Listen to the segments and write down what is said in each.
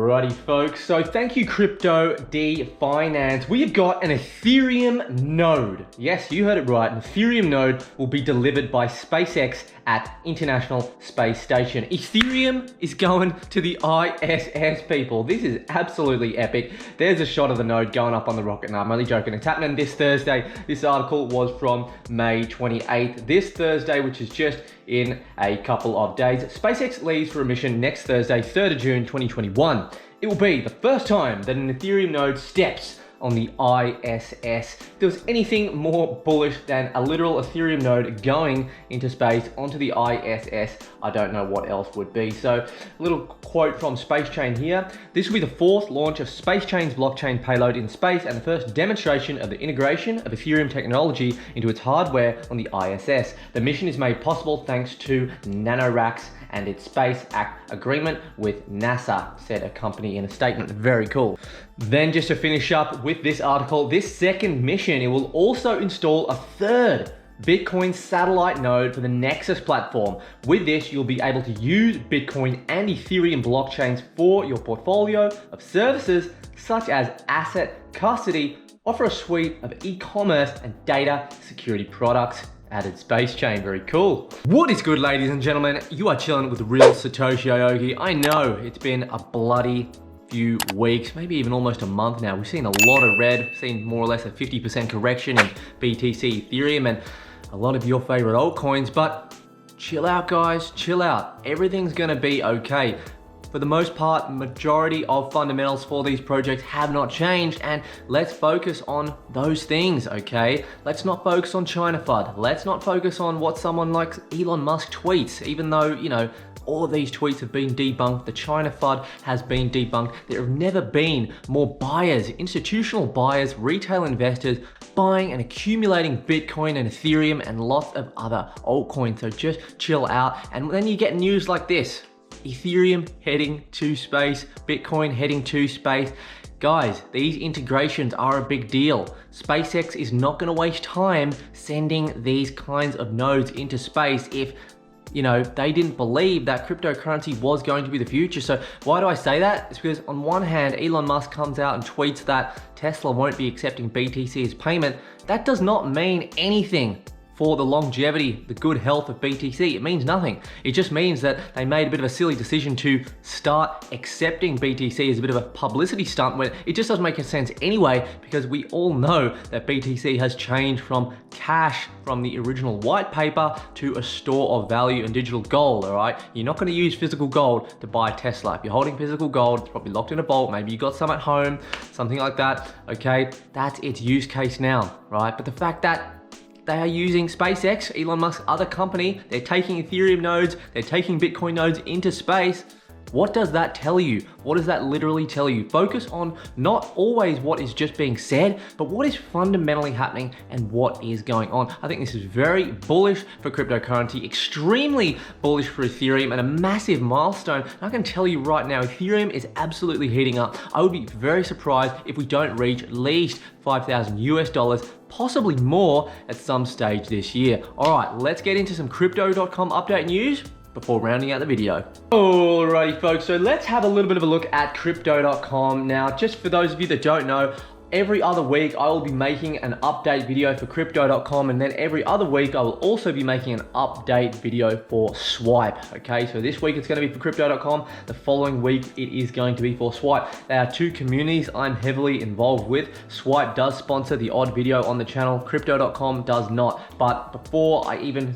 Alrighty folks, so thank you Crypto D Finance. We have got an Ethereum node. Yes, you heard it right. An Ethereum node will be delivered by SpaceX at International Space Station. Ethereum is going to the ISS, people. This is absolutely epic. There's a shot of the node going up on the rocket. No, I'm only joking. It's happening this Thursday. This article was from May 28th. This Thursday, which is just in a couple of days. SpaceX leaves for a mission next Thursday, 3rd of June, 2021. It will be the first time that an Ethereum node steps on the ISS. If there was anything more bullish than a literal Ethereum node going into space onto the ISS, I don't know what else would be. So a little quote from Space Chain here. This will be the 4th launch of Space Chain's blockchain payload in space and the first demonstration of the integration of Ethereum technology into its hardware on the ISS. The mission is made possible thanks to NanoRacks and its Space Act agreement with NASA, said a company in a statement. Very cool. Then just to finish up with this article, this second mission, it will also install a 3rd Bitcoin satellite node for the Nexus platform. With this, you'll be able to use Bitcoin and Ethereum blockchains for your portfolio of services such as asset custody, offer a suite of e-commerce and data security products. Added Space Chain, very cool. What is good, ladies and gentlemen? You are chilling with the real Satoshi Aoki. I know it's been a bloody few weeks, maybe even almost a month now. We've seen a lot of red, seen more or less a 50% correction in BTC, Ethereum, and a lot of your favorite altcoins, but chill out, guys, chill out. Everything's gonna be okay. For the most part, majority of fundamentals for these projects have not changed, and let's focus on those things, okay? Let's not focus on China FUD. Let's not focus on what someone like Elon Musk tweets, even though, you know, all of these tweets have been debunked. The China FUD has been debunked. There have never been more buyers, institutional buyers, retail investors buying and accumulating Bitcoin and Ethereum and lots of other altcoins. So just chill out. And then you get news like this. Ethereum heading to space, Bitcoin heading to space. Guys, these integrations are a big deal. SpaceX is not gonna waste time sending these kinds of nodes into space if, you know, they didn't believe that cryptocurrency was going to be the future. So why do I say that? It's because on one hand, Elon Musk comes out and tweets that Tesla won't be accepting BTC as payment. That does not mean anything for the longevity, the good health of BTC. It means nothing. It just means that they made a bit of a silly decision to start accepting BTC as a bit of a publicity stunt when it just doesn't make sense anyway, because we all know that BTC has changed from cash from the original white paper to a store of value and digital gold, all right? You're not gonna use physical gold to buy a Tesla. If you're holding physical gold, it's probably locked in a vault, maybe you got some at home, something like that, okay? That's its use case now, right? But the fact that they are using SpaceX, Elon Musk's other company, they're taking Ethereum nodes, they're taking Bitcoin nodes into space. What does that tell you? What does that literally tell you? Focus on not always what is just being said, but what is fundamentally happening and what is going on. I think this is very bullish for cryptocurrency, extremely bullish for Ethereum, and a massive milestone. And I can tell you right now, Ethereum is absolutely heating up. I would be very surprised if we don't reach at least 5,000 US dollars, possibly more at some stage this year. All right, let's get into some crypto.com update news before rounding out the video. Alrighty folks, so let's have a little bit of a look at crypto.com. Now, just for those of you that don't know, every other week I will be making an update video for crypto.com, and then every other week I will also be making an update video for Swipe. Okay, so this week it's going to be for crypto.com, the following week it is going to be for Swipe. They are two communities I'm heavily involved with. Swipe does sponsor the odd video on the channel, crypto.com does not. But before I even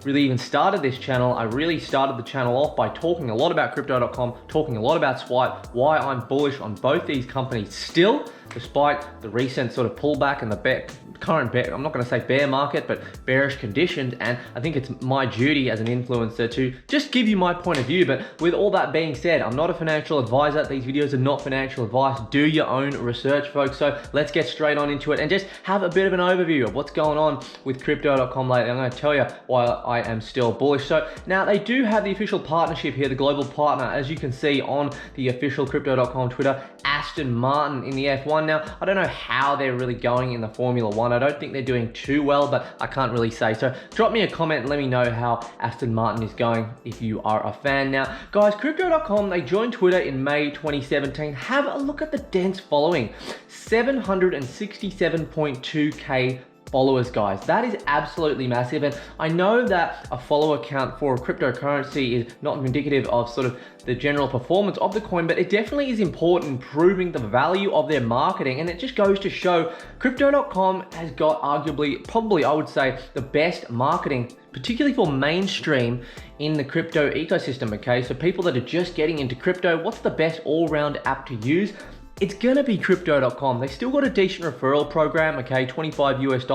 really started this channel, I really started the channel off by talking a lot about crypto.com, talking a lot about Swipe, why I'm bullish on both these companies still, despite the recent sort of pullback and the current bear, I'm not going to say bear market, but bearish conditions. And I think it's my duty as an influencer to just give you my point of view. But with all that being said, I'm not a financial advisor. These videos are not financial advice. Do your own research, folks. So let's get straight on into it and just have a bit of an overview of what's going on with crypto.com lately. I'm going to tell you why I am still bullish. So now they do have the official partnership here, the global partner, as you can see on the official crypto.com Twitter, Aston Martin in the F1. Now, I don't know how they're really going in the Formula One. I don't think they're doing too well, but I can't really say. So drop me a comment and let me know how Aston Martin is going if you are a fan. Now, guys, Crypto.com, they joined Twitter in May 2017. Have a look at the dense following. 767.2K followers, guys. That is absolutely massive, and I know that a follower count for a cryptocurrency is not indicative of sort of the general performance of the coin, but it definitely is important in proving the value of their marketing, and it just goes to show Crypto.com has got arguably, probably I would say, the best marketing, particularly for mainstream in the crypto ecosystem, okay? So people that are just getting into crypto, what's the best all-round app to use? It's gonna be Crypto.com. They still got a decent referral program, okay, $25 US.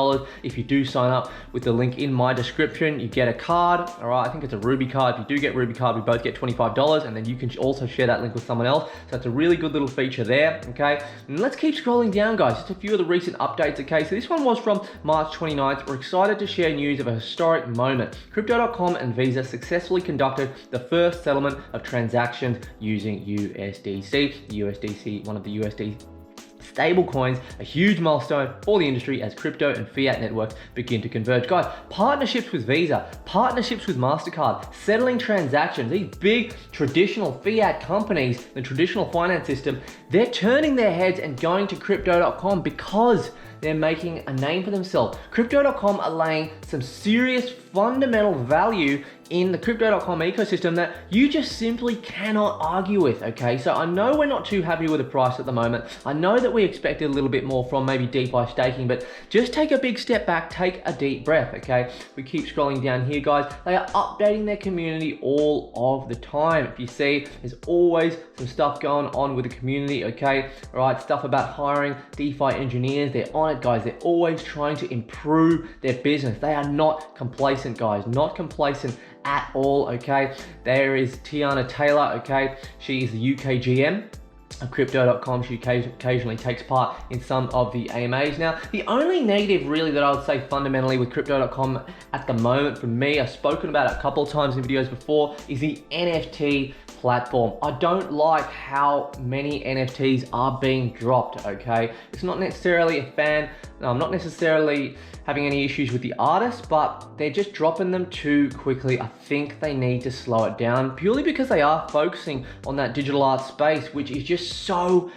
If you do sign up with the link in my description, you get a card, all right? I think it's a Ruby card. If you do get Ruby card, we both get $25, and then you can also share that link with someone else. So it's a really good little feature there, okay? And let's keep scrolling down, guys. Just a few of the recent updates, okay? So this one was from March 29th. We're excited to share news of a historic moment. Crypto.com and Visa successfully conducted the first settlement of transactions using USDC. USDC, one of the USD stable coins, a huge milestone for the industry as crypto and fiat networks begin to converge. Guys, partnerships with Visa, partnerships with MasterCard, settling transactions, these big traditional fiat companies, the traditional finance system, they're turning their heads and going to Crypto.com because they're making a name for themselves. Crypto.com are laying some serious fundamental value in the Crypto.com ecosystem that you just simply cannot argue with, okay? So I know we're not too happy with the price at the moment. I know that we expected a little bit more from maybe DeFi staking, but just take a big step back, take a deep breath, okay? We keep scrolling down here, guys. They are updating their community all of the time. If you see, there's always some stuff going on with the community, okay? All right, stuff about hiring DeFi engineers. They're on it, guys. They're always trying to improve their business. They are not complacent, guys, not complacent at all, okay? There is Tiana Taylor, okay? She is the UK GM of Crypto.com. She occasionally takes part in some of the AMAs. Now, the only negative really that I would say fundamentally with Crypto.com at the moment for me, I've spoken about it a couple of times in videos before, is the NFT platform. I don't like how many NFTs are being dropped, okay? It's not necessarily a fan. I'm not necessarily having any issues with the artists, but they're just dropping them too quickly. I think they need to slow it down purely because they are focusing on that digital art space, which is just so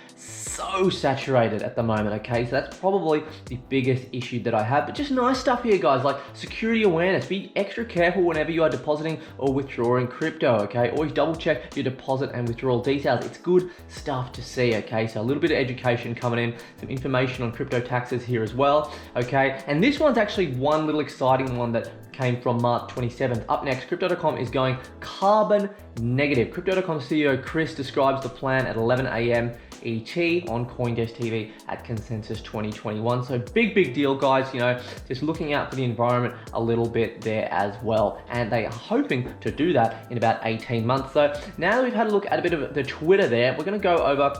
saturated at the moment, okay? So that's probably the biggest issue that I have, but just nice stuff here, guys, like security awareness. Be extra careful whenever you are depositing or withdrawing crypto, okay? Always double check your deposit and withdrawal details. It's good stuff to see, okay? So a little bit of education coming in, some information on crypto taxes here as well, okay? And this one's actually one little exciting one that came from March 27th. Up next, Crypto.com is going carbon negative. Crypto.com CEO Chris describes the plan at 11 a.m. ET on CoinDesk TV at Consensus 2021. So big deal, guys, you know, just looking out for the environment a little bit there as well. And they are hoping to do that in about 18 months. So now that we've had a look at a bit of the Twitter there, we're gonna go over,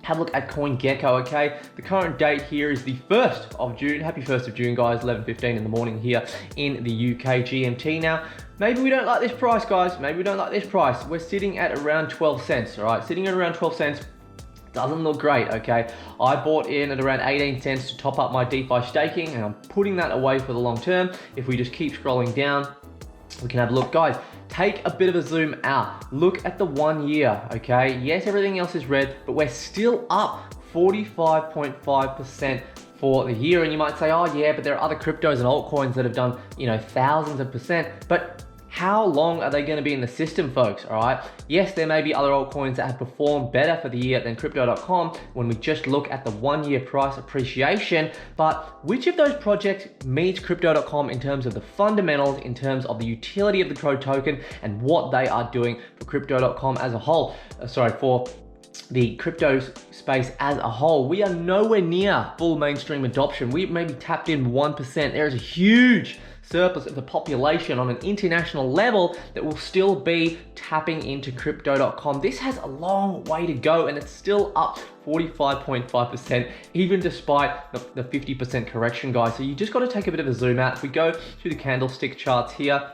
have a look at CoinGecko, okay? The current date here is the 1st of June. Happy 1st of June, guys, 11:15 in the morning here in the UK GMT. Now, maybe we don't like this price, guys. Maybe we don't like this price. We're sitting at around 12 cents, all right? Sitting at around 12 cents. Doesn't look great, okay? I bought in at around 18 cents to top up my DeFi staking, and I'm putting that away for the long term. If we just keep scrolling down, we can have a look. Guys, take a bit of a zoom out. Look at the 1 year, okay? Yes, everything else is red, but we're still up 45.5% for the year. And you might say, oh yeah, but there are other cryptos and altcoins that have done, you know, thousands of percent. But how long are they going to be in the system, folks? All right. Yes, there may be other altcoins that have performed better for the year than Crypto.com when we just look at the 1 year price appreciation. But which of those projects meets Crypto.com in terms of the fundamentals, in terms of the utility of the Crow token and what they are doing for Crypto.com as a whole? For the crypto space as a whole. We are nowhere near full mainstream adoption. We maybe tapped in 1%. There is a huge surplus of the population on an international level that will still be tapping into Crypto.com. This has a long way to go and it's still up 45.5%, even despite the 50% correction, guys. So you just got to take a bit of a zoom out. If we go through the candlestick charts here,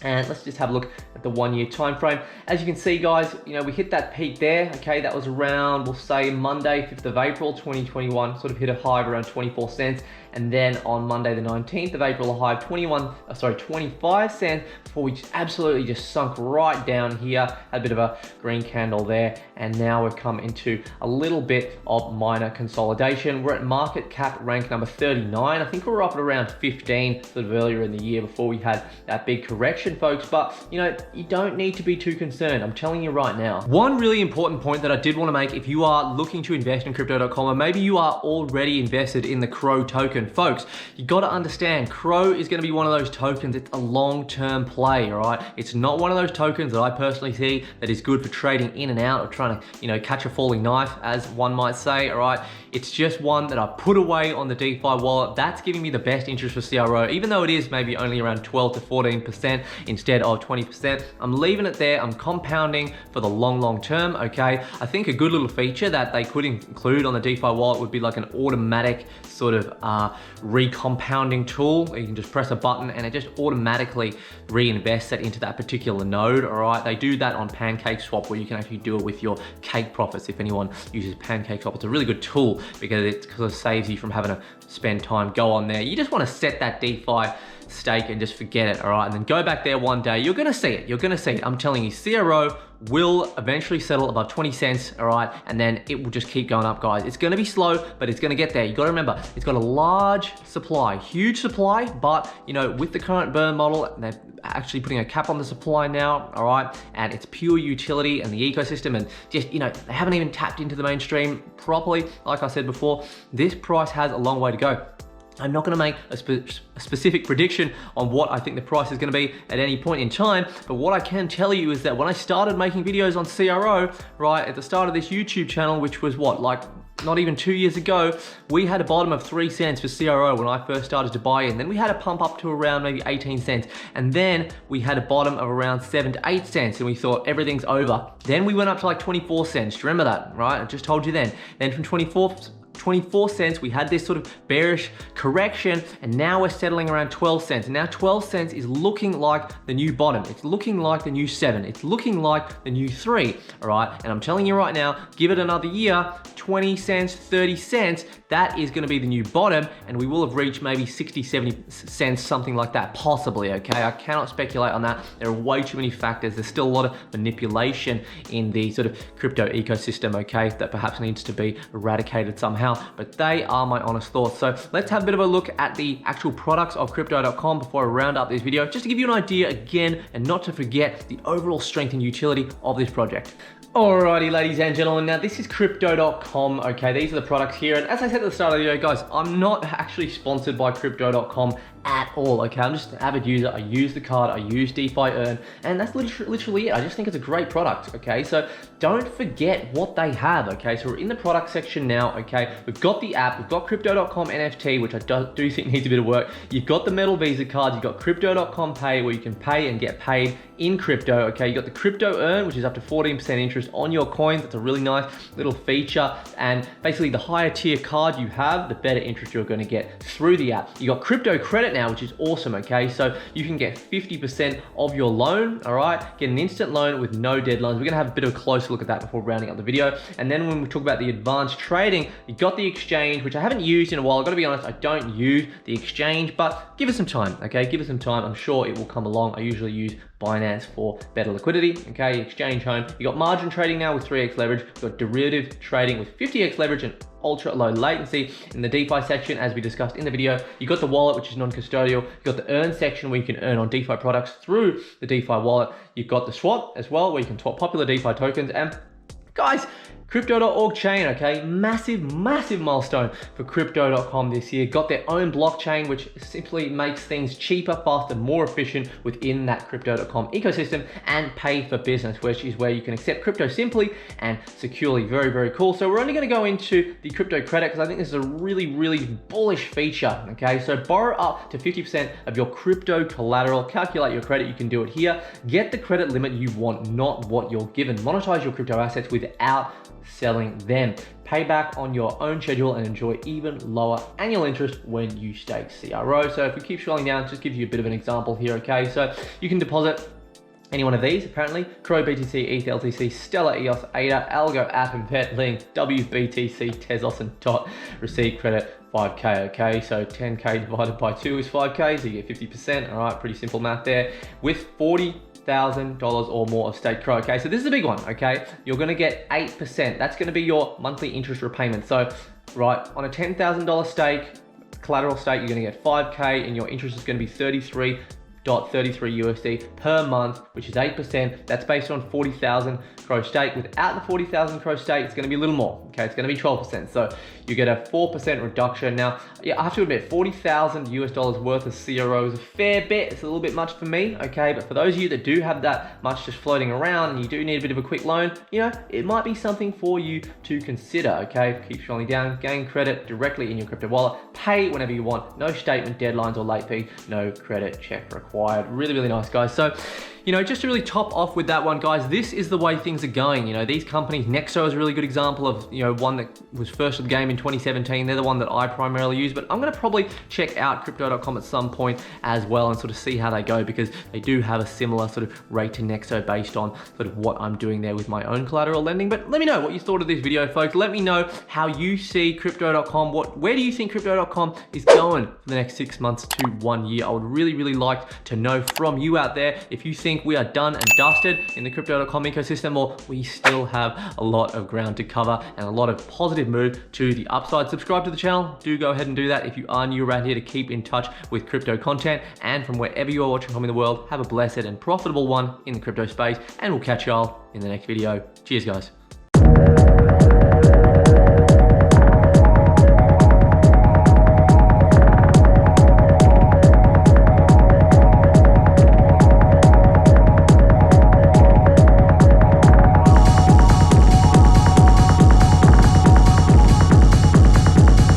And let's just have a look at the 1 year time frame. As you can see, guys, we hit that peak there. Okay, that was around, we'll say Monday, 5th of April, 2021, sort of hit a high of around 24 cents. And then on Monday, the 19th of April, a high of 25 cents before we just absolutely just sunk right down here. Had a bit of a green candle there. And now we've come into a little bit of minor consolidation. We're at market cap rank number 39. I think we were up at around 15 sort of earlier in the year before we had that big correction, folks. But you don't need to be too concerned. I'm telling you right now. One really important point that I did want to make, if you are looking to invest in crypto.com, or maybe you are already invested in the CRO token, folks, you got to understand CRO is going to be one of those tokens. It's a long-term play, all right? It's not one of those tokens that I personally see that is good for trading in and out or trying to, catch a falling knife, as one might say, all right? It's just one that I put away on the DeFi wallet. That's giving me the best interest for CRO, even though it is maybe only around 12 to 14% instead of 20%. I'm leaving it there. I'm compounding for the long term, okay? I think a good little feature that they could include on the DeFi wallet would be like an automatic sort of recompounding tool. You can just press a button and it just automatically reinvests it into that particular node, all right? They do that on PancakeSwap, where you can actually do it with your cake profits. If anyone uses PancakeSwap, it's a really good tool because it sort of saves you from having to spend time, go on there. You just want to set that DeFi stake and just forget it, all right? And then go back there one day. You're gonna see it. You're gonna see it. I'm telling you, CRO will eventually settle above 20 cents, all right? And then it will just keep going up, guys. It's gonna be slow, but it's gonna get there. You gotta remember, it's got a large supply, huge supply, but with the current burn model, they're actually putting a cap on the supply now, all right? And it's pure utility and the ecosystem, and just, they haven't even tapped into the mainstream properly. Like I said before, this price has a long way to go. I'm not going to make a specific prediction on what I think the price is going to be at any point in time, but what I can tell you is that when I started making videos on CRO, right, at the start of this YouTube channel, which was not even 2 years ago, we had a bottom of 3 cents for CRO when I first started to buy in. Then we had a pump up to around maybe 18 cents. And then we had a bottom of around 7 to 8 cents, and we thought everything's over. Then we went up to like 24 cents. Do you remember that, right? I just told you then. Then from 24 cents, we had this sort of bearish correction, and now we're settling around 12 cents. And now 12 cents is looking like the new bottom. It's looking like the new 7. It's looking like the new 3, all right? And I'm telling you right now, give it another year, 20 cents, 30 cents, that is gonna be the new bottom, and we will have reached maybe 60, 70 cents, something like that, possibly, okay? I cannot speculate on that. There are way too many factors. There's still a lot of manipulation in the sort of crypto ecosystem, okay, that perhaps needs to be eradicated somehow, but they are my honest thoughts. So let's have a bit of a look at the actual products of crypto.com before I round up this video, just to give you an idea again, and not to forget the overall strength and utility of this project. Alrighty, ladies and gentlemen, now this is crypto.com, okay? These are the products here, and as I said at the start of the video, guys, I'm not actually sponsored by crypto.com at all, okay? I'm just an avid user. I use the card, I use DeFi Earn, and that's literally it. I just think it's a great product, okay? So don't forget what they have, okay? So we're in the product section now, okay? We've got the app, we've got crypto.com NFT, which I do think needs a bit of work. You've got the metal Visa cards, you've got crypto.com Pay, where you can pay and get paid in crypto, okay? You got the crypto Earn, which is up to 14% interest on your coins. It's a really nice little feature, and basically the higher tier card you have, the better interest you're gonna get through the app. You got crypto credit now, which is awesome, okay? So you can get 50% of your loan, all right? Get an instant loan with no deadlines. We're gonna have a bit of a closer look at that before rounding up the video. And then when we talk about the advanced trading, you got the exchange, which I haven't used in a while. I've got to be honest, I don't use the exchange, but give it some time, okay? Give it some time. I'm sure it will come along. I usually use Binance for better liquidity, okay? Exchange home. You got margin trading now with 3x leverage. You got derivative trading with 50x leverage and ultra low latency. In the DeFi section, as we discussed in the video, you got the wallet, which is non-custodial. You got the earn section, where you can earn on DeFi products through the DeFi wallet. You've got the swap as well, where you can swap popular DeFi tokens. And guys, Crypto.org chain, okay? Massive milestone for Crypto.com this year. Got their own blockchain, which simply makes things cheaper, faster, more efficient within that Crypto.com ecosystem, and pay for business, which is where you can accept crypto simply and securely. Very cool. So we're only gonna go into the crypto credit because I think this is a really bullish feature, okay? So borrow up to 50% of your crypto collateral, calculate your credit, you can do it here. Get the credit limit you want, not what you're given. Monetize your crypto assets without selling them. Pay back on your own schedule and enjoy even lower annual interest when you stake CRO. So if we keep scrolling down, just give you a bit of an example here, okay? So you can deposit any one of these, apparently: CRO, BTC, ETH, LTC, Stellar, EOS, ADA, Algo, App, Invent, Link, WBTC, Tezos, and DOT. Receive credit 5K, okay? So 10K divided by 2 is 5K, so you get 50%, all right? Pretty simple math there. With $40,000 or more of staked CRO, okay? So this is a big one, okay? You're gonna get 8%. That's gonna be your monthly interest repayment. So, right, on a $10,000 stake, collateral stake, you're gonna get 5K, and your interest is gonna be 33 USD per month, which is 8%. That's based on 40,000 CRO stake. Without the 40,000 CRO stake, it's gonna be a little more, okay? It's gonna be 12%. So you get a 4% reduction. Now, yeah, I have to admit, $40,000 worth of CRO is a fair bit. It's a little bit much for me, okay? But for those of you that do have that much just floating around and you do need a bit of a quick loan, you know, it might be something for you to consider, okay? Keep scrolling down, gain credit directly in your crypto wallet, pay whenever you want, no statement deadlines or late fees, no credit check required. Really, really nice, guys. So, you know, just to really top off with that one, guys, this is the way things are going. You know, these companies, Nexo is a really good example of, you know, one that was first of the game in 2017. They're the one that I primarily use, but I'm going to probably check out crypto.com at some point as well and sort of see how they go, because they do have a similar sort of rate to Nexo based on sort of what I'm doing there with my own collateral lending. But let me know what you thought of this video, folks. Let me know how you see crypto.com. Where do you think crypto.com is going for the next 6 months to 1 year? I would really, really like to know from you out there if you think we are done and dusted in the crypto.com ecosystem, or we still have a lot of ground to cover and a lot of positive move to the upside. Subscribe to the channel. Do go ahead and do that if you are new around here, to keep in touch with crypto content. And from wherever you are watching from in the world, have a blessed and profitable one in the crypto space, and we'll catch y'all in the next video. Cheers, guys.